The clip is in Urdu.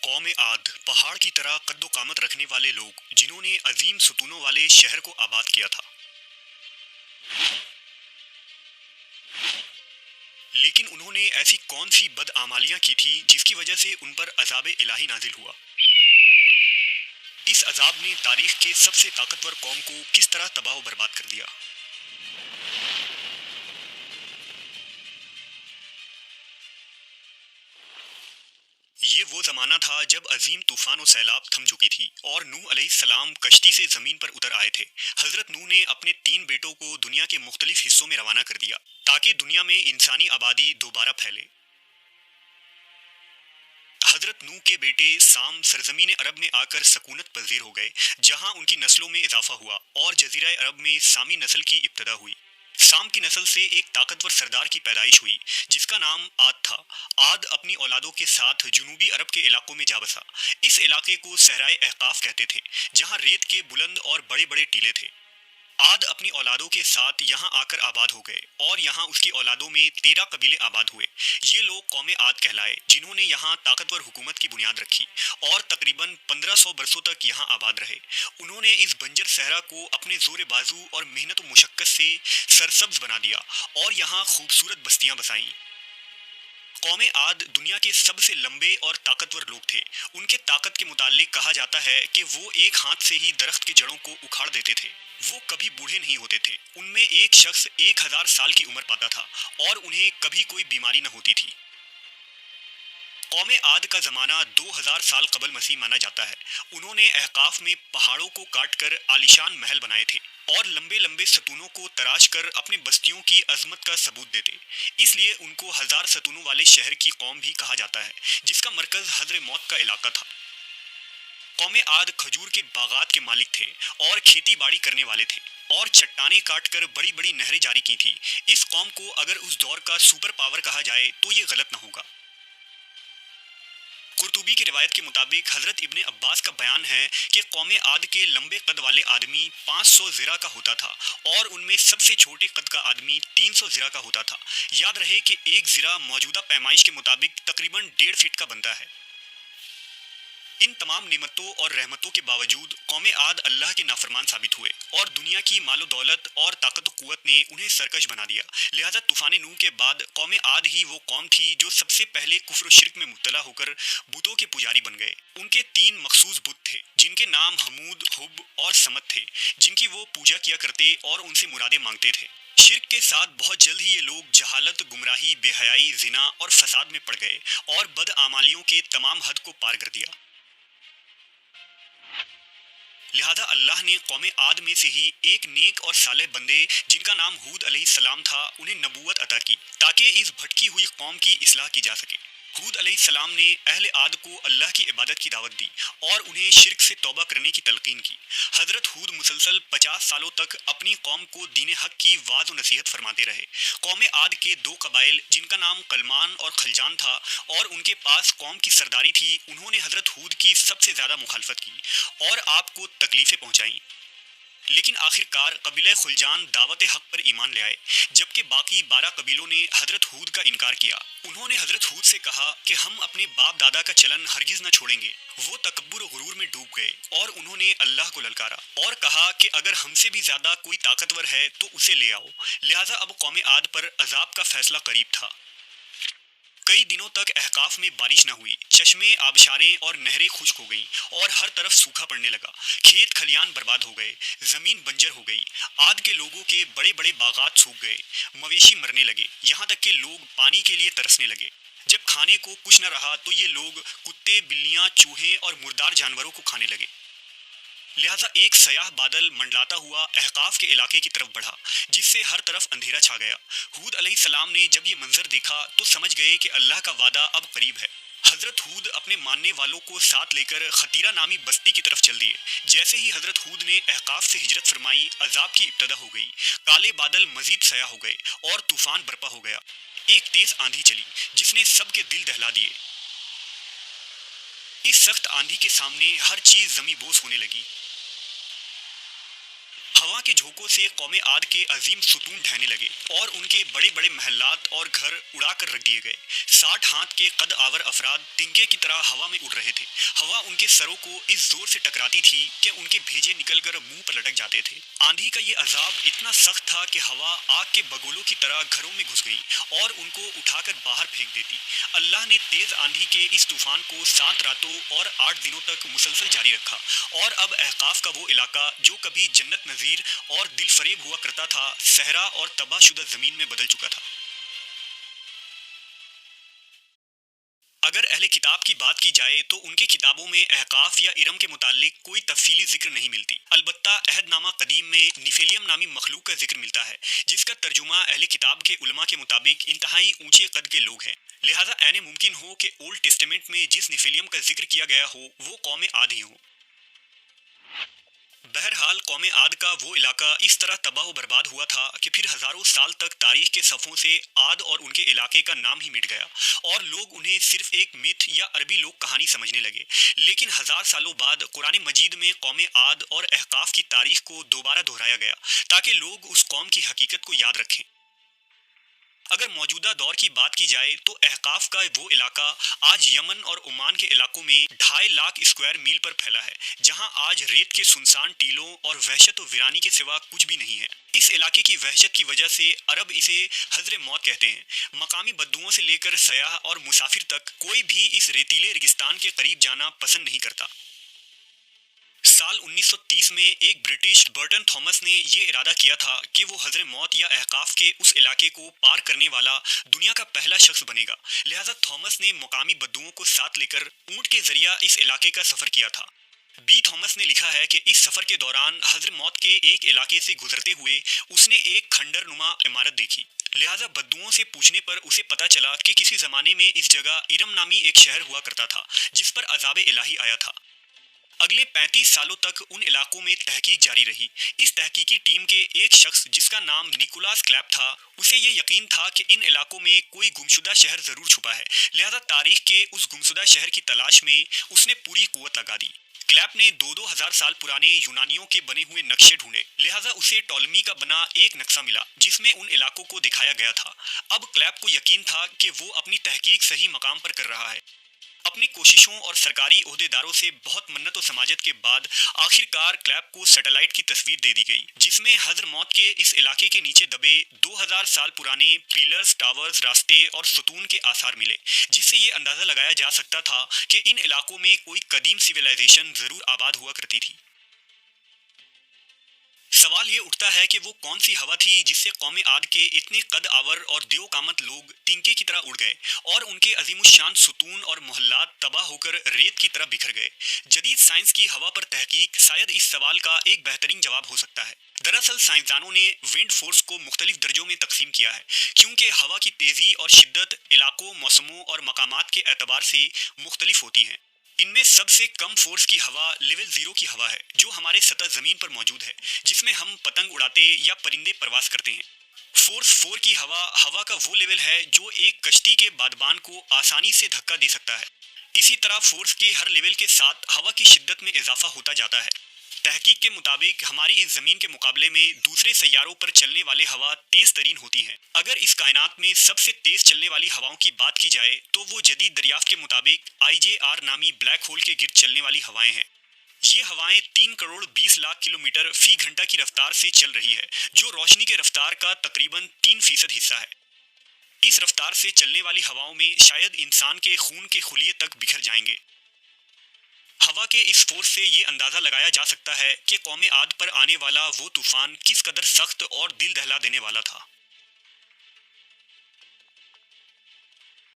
قوم عاد پہاڑ کی طرح قد و قامت رکھنے والے لوگ جنہوں نے عظیم ستونوں والے شہر کو آباد کیا تھا، لیکن انہوں نے ایسی کون سی بدعمالیاں کی تھی جس کی وجہ سے ان پر عذاب الہی نازل ہوا؟ اس عذاب نے تاریخ کے سب سے طاقتور قوم کو کس طرح تباہ و برباد کر دیا؟ یہ وہ زمانہ تھا جب عظیم طوفان و سیلاب تھم چکی تھی اور نوح علیہ السلام کشتی سے زمین پر اتر آئے تھے۔ حضرت نوح نے اپنے 3 بیٹوں کو دنیا کے مختلف حصوں میں روانہ کر دیا تاکہ دنیا میں انسانی آبادی دوبارہ پھیلے۔ حضرت نوح کے بیٹے سام سرزمین عرب میں آ کر سکونت پذیر ہو گئے، جہاں ان کی نسلوں میں اضافہ ہوا اور جزیرہ عرب میں سامی نسل کی ابتدا ہوئی۔ سام کی نسل سے ایک طاقتور سردار کی پیدائش ہوئی جس کا نام عاد تھا۔ عاد اپنی اولادوں کے ساتھ جنوبی عرب کے علاقوں میں جا بسا۔ اس علاقے کو صحرائے احقاف کہتے تھے، جہاں ریت کے بلند اور بڑے بڑے ٹیلے تھے۔ عاد اپنی اولادوں کے ساتھ یہاں آ کر آباد ہو گئے اور یہاں اس کی اولادوں میں 13 قبیلے آباد ہوئے۔ یہ لوگ قوم عاد کہلائے، جنہوں نے یہاں طاقتور حکومت کی بنیاد رکھی اور تقریباً 1500 برسوں تک یہاں آباد رہے۔ انہوں نے اس بنجر صحرا کو اپنے زور بازو اور محنت و مشقت سے سرسبز بنا دیا اور یہاں خوبصورت بستیاں بسائیں۔ قوم عاد دنیا کے سب سے لمبے اور طاقتور لوگ تھے۔ ان کے طاقت کے متعلق کہا جاتا ہے کہ وہ ایک ہاتھ سے ہی درخت کی جڑوں کو اکھاڑ دیتے تھے۔ وہ کبھی بوڑھے نہیں ہوتے تھے۔ ان میں ایک شخص 1000 سال کی عمر پاتا تھا اور انہیں کبھی کوئی بیماری نہ ہوتی تھی۔ قوم عاد کا زمانہ 2000 سال قبل مسیح مانا جاتا ہے۔ انہوں نے احقاف میں پہاڑوں کو کاٹ کر عالیشان محل بنائے تھے اور لمبے لمبے ستونوں کو تراش کر اپنی بستیوں کی عظمت کا ثبوت دیتے۔ اس لیے ان کو 1000 ستونوں والے شہر کی قوم بھی کہا جاتا ہے، جس کا مرکز حضر موت کا علاقہ تھا۔ قوم عاد کھجور کے باغات کے مالک تھے اور کھیتی باڑی کرنے والے تھے اور چٹانیں کاٹ کر بڑی بڑی نہریں جاری کی تھی۔ اس قوم کو اگر اس دور کا سپر پاور کہا جائے تو یہ غلط نہ ہوگا۔ قرطبی کی روایت کے مطابق حضرت ابن عباس کا بیان ہے کہ قوم عاد کے لمبے قد والے آدمی 500 ذرا کا ہوتا تھا اور ان میں سب سے چھوٹے قد کا آدمی 300 ذرا کا ہوتا تھا۔ یاد رہے کہ ایک ذرا موجودہ پیمائش کے مطابق تقریباً 1.5 فٹ کا بنتا ہے۔ ان تمام نعمتوں اور رحمتوں کے باوجود قوم عاد اللہ کے نافرمان ثابت ہوئے اور دنیا کی مال و دولت اور طاقت و قوت نے انہیں سرکش بنا دیا۔ لہذا طوفان نوح کے بعد قوم عاد ہی وہ قوم تھی جو سب سے پہلے کفر و شرک میں مبتلا ہو کر بتوں کے پجاری بن گئے۔ ان کے 3 مخصوص بت تھے جن کے نام حمود، حب اور سمت تھے، جن کی وہ پوجا کیا کرتے اور ان سے مرادیں مانگتے تھے۔ شرک کے ساتھ بہت جلد ہی یہ لوگ جہالت، گمراہی، بے حیائی، زنا اور فساد میں پڑ گئے اور بدعمالیوں کے تمام حد کو پار کر دیا۔ لہذا اللہ نے قوم عاد میں سے ہی ایک نیک اور صالح بندے جن کا نام ہود علیہ السلام تھا انہیں نبوت عطا کی تاکہ اس بھٹکی ہوئی قوم کی اصلاح کی جا سکے۔ ہود علیہ السلام نے اہل عاد کو اللہ کی عبادت کی دعوت دی اور انہیں شرک سے توبہ کرنے کی تلقین کی۔ حضرت ہود مسلسل 50 سالوں تک اپنی قوم کو دین حق کی وعظ و نصیحت فرماتے رہے۔ قوم عاد کے 2 قبائل جن کا نام قلمان اور خلجان تھا اور ان کے پاس قوم کی سرداری تھی، انہوں نے حضرت ہود کی سب سے زیادہ مخالفت کی اور آپ کو تکلیفیں پہنچائیں۔ لیکن آخرکار قبیلہ خلجان دعوت حق پر ایمان لے آئے، جبکہ باقی 12 قبیلوں نے حضرت ہود کا انکار کیا۔ انہوں نے حضرت ہود سے کہا کہ ہم اپنے باپ دادا کا چلن ہرگز نہ چھوڑیں گے۔ وہ تکبر و غرور میں ڈوب گئے اور انہوں نے اللہ کو للکارا اور کہا کہ اگر ہم سے بھی زیادہ کوئی طاقتور ہے تو اسے لے آؤ۔ لہٰذا اب قوم عاد پر عذاب کا فیصلہ قریب تھا۔ کئی دنوں تک احقاف میں بارش نہ ہوئی، چشمے، آبشاریں اور نہریں خشک ہو گئیں اور ہر طرف سوکھا پڑنے لگا۔ کھیت کھلیان برباد ہو گئے، زمین بنجر ہو گئی۔ عاد کے لوگوں کے بڑے بڑے باغات سوکھ گئے، مویشی مرنے لگے، یہاں تک کہ لوگ پانی کے لیے ترسنے لگے۔ جب کھانے کو کچھ نہ رہا تو یہ لوگ کتے، بلیاں، چوہے اور مردار جانوروں کو کھانے لگے۔ لہذا ایک سیاہ بادل منڈلاتا ہوا احقاف کے علاقے کی طرف بڑھا، جس سے ہر طرف اندھیرا چھا گیا۔ ہود علیہ السلام نے جب یہ منظر دیکھا تو سمجھ گئے کہ اللہ کا وعدہ اب قریب ہے۔ حضرت ہود اپنے ماننے والوں کو ساتھ لے کر خطیرہ نامی بستی کی طرف چل دیے۔ جیسے ہی حضرت ہود نے احقاف سے ہجرت فرمائی، عذاب کی ابتدا ہو گئی۔ کالے بادل مزید سیاہ ہو گئے اور طوفان برپا ہو گیا۔ ایک تیز آندھی چلی جس نے سب کے دل دہلا دیے۔ اس سخت آندھی کے سامنے ہر چیز زمیں بوس ہونے لگی۔ ہوا کے جھونکوں سے قوم عاد کے عظیم ستون ڈھہنے لگے اور ان کے بڑے بڑے محلات اور گھر اڑا کر رکھ دیے گئے۔ 60 ہاتھ کے قد آور افراد تنکے کی طرح ہوا میں اڑ رہے تھے۔ ہوا ان کے سروں کو اس زور سے ٹکراتی تھی کہ ان کے بھیجے نکل کر منہ پر لٹک جاتے تھے۔ آندھی کا یہ عذاب اتنا سخت تھا کہ ہوا آگ کے بگولوں کی طرح گھروں میں گھس گئی اور ان کو اٹھا کر باہر پھینک دیتی۔ اللہ نے تیز آندھی کے اس طوفان کو 7 راتوں اور 8 دنوں تک مسلسل جاری رکھا، اور اب احقاف کا وہ علاقہ جو کبھی جنت نظیر اور دل فریب ہوا کرتا تھا، صحرا اور تباہ شدہ زمین میں بدل چکا تھا۔ اگر اہل کتاب کی بات کی جائے تو ان کے کتابوں میں احقاف یا ارم کے متعلق کوئی تفصیلی ذکر نہیں ملتی، البتہ عہد نامہ قدیم میں نیفیلیم نامی مخلوق کا ذکر ملتا ہے، جس کا ترجمہ اہل کتاب کے علماء کے مطابق انتہائی اونچے قد کے لوگ ہیں، لہٰذا عین ممکن ہو کہ اولڈ ٹیسٹمنٹ میں جس نیفیلیم کا ذکر کیا گیا ہو وہ قوم عاد ہی ہو۔ بہرحال قوم عاد کا وہ علاقہ اس طرح تباہ و برباد ہوا تھا کہ پھر ہزاروں سال تک تاریخ کے صفحوں سے عاد اور ان کے علاقے کا نام ہی مٹ گیا، اور لوگ انہیں صرف ایک میتھ یا عربی لوک کہانی سمجھنے لگے۔ لیکن 1000 سالوں بعد قرآن مجید میں قوم عاد اور احقاف کی تاریخ کو دوبارہ دہرایا گیا تاکہ لوگ اس قوم کی حقیقت کو یاد رکھیں۔ اگر موجودہ دور کی بات کی جائے تو احقاف کا وہ علاقہ آج یمن اور عمان کے علاقوں میں 2.5 لاکھ اسکوائر میل پر پھیلا ہے، جہاں آج ریت کے سنسان ٹیلوں اور وحشت و ویرانی کے سوا کچھ بھی نہیں ہے۔ اس علاقے کی وحشت کی وجہ سے عرب اسے حضر موت کہتے ہیں۔ مقامی بدوؤں سے لے کر سیاح اور مسافر تک کوئی بھی اس ریتیلے ریگستان کے قریب جانا پسند نہیں کرتا۔ سال 1930 میں ایک برٹش برٹن تھامس نے یہ ارادہ کیا تھا کہ وہ حضر موت یا احقاف کے اس علاقے کو پار کرنے والا دنیا کا پہلا شخص بنے گا، لہٰذا تھامس نے مقامی بدوؤں کو ساتھ لے کر اونٹ کے ذریعہ اس علاقے کا سفر کیا تھا۔ بی تھامس نے لکھا ہے کہ اس سفر کے دوران حضر موت کے ایک علاقے سے گزرتے ہوئے اس نے ایک کھنڈر نما عمارت دیکھی، لہٰذا بدوؤں سے پوچھنے پر اسے پتہ چلا کہ کسی زمانے میں اس جگہ ارم نامی ایک شہر ہوا کرتا تھا جس پر عذاب الہی آیا تھا۔ اگلے 35 سالوں تک ان علاقوں میں تحقیق جاری رہی۔ اس تحقیقی ٹیم کے ایک شخص جس کا نام نیکولاس کلیپ تھا، اسے یہ یقین تھا کہ ان علاقوں میں کوئی گمشدہ شہر ضرور چھپا ہے، لہذا تاریخ کے اس گمشدہ شہر کی تلاش میں اس نے پوری قوت لگا دی۔ کلیپ نے 2,000 سال پرانے یونانیوں کے بنے ہوئے نقشے ڈھونڈے، لہذا اسے ٹولمی کا بنا ایک نقشہ ملا جس میں ان علاقوں کو دکھایا گیا تھا۔ اب کلیپ کو یقین تھا کہ وہ اپنی تحقیق صحیح مقام پر کر رہا ہے۔ اپنی کوششوں اور سرکاری عہدیداروں سے بہت منت و سماجت کے بعد آخر کار کلیپ کو سیٹلائٹ کی تصویر دے دی گئی، جس میں حضر موت کے اس علاقے کے نیچے دبے 2000 سال پرانے پیلرز، ٹاورز، راستے اور ستون کے آثار ملے، جس سے یہ اندازہ لگایا جا سکتا تھا کہ ان علاقوں میں کوئی قدیم سویلائزیشن ضرور آباد ہوا کرتی تھی۔ سوال یہ اٹھتا ہے کہ وہ کون سی ہوا تھی جس سے قوم عاد کے اتنے قد آور اور دیو قامت لوگ تنکے کی طرح اڑ گئے اور ان کے عظیم الشان ستون اور محلات تباہ ہو کر ریت کی طرح بکھر گئے۔ جدید سائنس کی ہوا پر تحقیق شاید اس سوال کا ایک بہترین جواب ہو سکتا ہے۔ دراصل سائنسدانوں نے ونڈ فورس کو مختلف درجوں میں تقسیم کیا ہے، کیونکہ ہوا کی تیزی اور شدت علاقوں، موسموں اور مقامات کے اعتبار سے مختلف ہوتی ہیں۔ ان میں سب سے کم فورس کی ہوا لیول 0 کی ہوا ہے، جو ہمارے سطح زمین پر موجود ہے، جس میں ہم پتنگ اڑاتے یا پرندے پرواز کرتے ہیں۔ فورس 4 کی ہوا کا وہ لیول ہے جو ایک کشتی کے بادبان کو آسانی سے دھکا دے سکتا ہے۔ اسی طرح فورس کے ہر لیول کے ساتھ ہوا کی شدت میں اضافہ ہوتا جاتا ہے۔ تحقیق کے مطابق ہماری اس زمین کے مقابلے میں دوسرے سیاروں پر چلنے والی ہوا تیز ترین ہوتی ہیں۔ اگر اس کائنات میں سب سے تیز چلنے والی ہواؤں کی بات کی جائے تو وہ جدید دریافت کے مطابق IJR نامی بلیک ہول کے گرد چلنے والی ہوائیں ہیں۔ یہ ہوائیں 3 کروڑ 20 لاکھ کلومیٹر فی گھنٹہ کی رفتار سے چل رہی ہے، جو روشنی کے رفتار کا تقریباً 3% حصہ ہے۔ اس رفتار سے چلنے والی ہواؤں میں شاید انسان کے خون کے خلیے تک بکھر جائیں گے۔ ہوا کے اس فورس سے یہ اندازہ لگایا جا سکتا ہے کہ قوم عاد پر آنے والا وہ طوفان کس قدر سخت اور دل دہلا دینے والا تھا۔